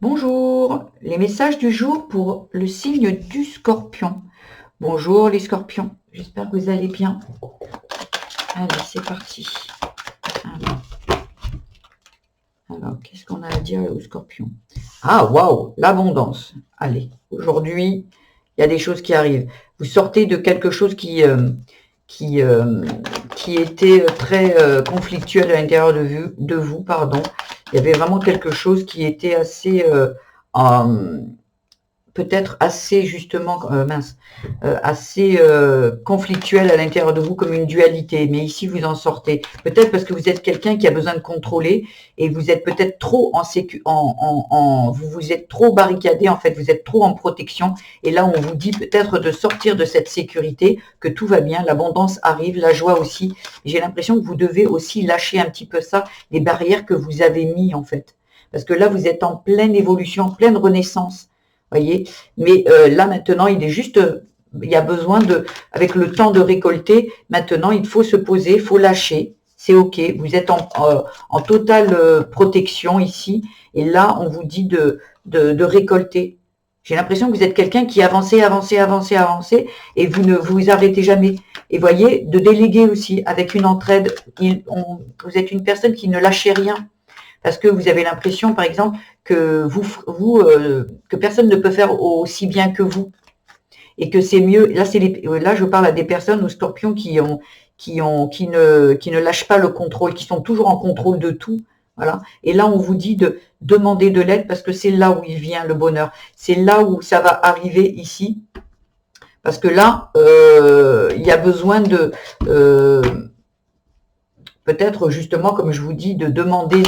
Bonjour, les messages du jour pour le signe du Scorpion. Bonjour les Scorpions, j'espère que vous allez bien. Allez, c'est parti. Alors, qu'est-ce qu'on a à dire aux Scorpions? Ah, waouh, l'abondance. Allez, aujourd'hui, il y a des choses qui arrivent. Vous sortez de quelque chose qui, qui était très conflictuel à l'intérieur de vous, pardon. Il y avait vraiment quelque chose qui était assez peut-être assez justement, assez conflictuel à l'intérieur de vous, comme une dualité. Mais ici, vous en sortez. Peut-être parce que vous êtes quelqu'un qui a besoin de contrôler et vous êtes peut-être trop vous vous êtes trop barricadé, en fait, vous êtes trop en protection. Et là, on vous dit peut-être de sortir de cette sécurité, que tout va bien, l'abondance arrive, la joie aussi. J'ai l'impression que vous devez aussi lâcher un petit peu ça, les barrières que vous avez mis, en fait. Parce que là, vous êtes en pleine évolution, en pleine renaissance. Voyez, mais là maintenant, il est juste, il y a besoin de, avec le temps de récolter, maintenant il faut se poser, il faut lâcher, c'est ok, vous êtes en totale protection ici, et là on vous dit de récolter. J'ai l'impression que vous êtes quelqu'un qui avancez, et vous ne vous arrêtez jamais. Et voyez, de déléguer aussi avec une entraide, vous êtes une personne qui ne lâchez rien. Parce que vous avez l'impression, par exemple, que que personne ne peut faire aussi bien que vous, et que c'est mieux. Là, là, je parle à des personnes aux Scorpions qui ne lâchent pas le contrôle, qui sont toujours en contrôle de tout. Voilà. Et là, on vous dit de demander de l'aide parce que c'est là où il vient le bonheur. C'est là où ça va arriver ici. Parce que là, il y a besoin de peut-être justement, comme je vous dis, de demander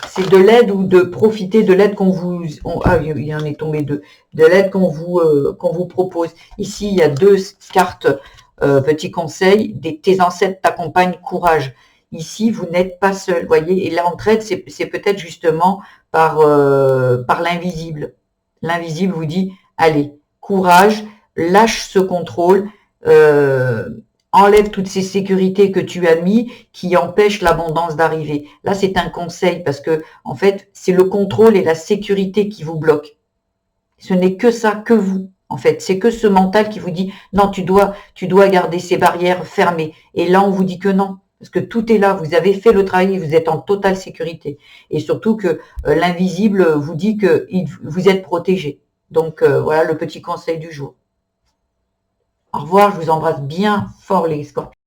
c'est de l'aide ou de profiter de l'aide qu'on vous, il en est tombé deux, de l'aide qu'on vous propose. Ici, il y a deux cartes, petits conseils, tes ancêtres t'accompagnent, courage. Ici, vous n'êtes pas seul, voyez, et l'entraide, c'est peut-être justement par l'invisible. L'invisible vous dit, allez, courage, lâche ce contrôle, enlève toutes ces sécurités que tu as mis qui empêchent l'abondance d'arriver. Là, c'est un conseil parce que, en fait, c'est le contrôle et la sécurité qui vous bloquent. Ce n'est que ça, que vous. En fait, c'est que ce mental qui vous dit non, tu dois garder ces barrières fermées. Et là, on vous dit que non, parce que tout est là. Vous avez fait le travail, vous êtes en totale sécurité. Et surtout que l'invisible vous dit que vous êtes protégé. Donc voilà le petit conseil du jour. Au revoir, je vous embrasse bien fort les scorpions.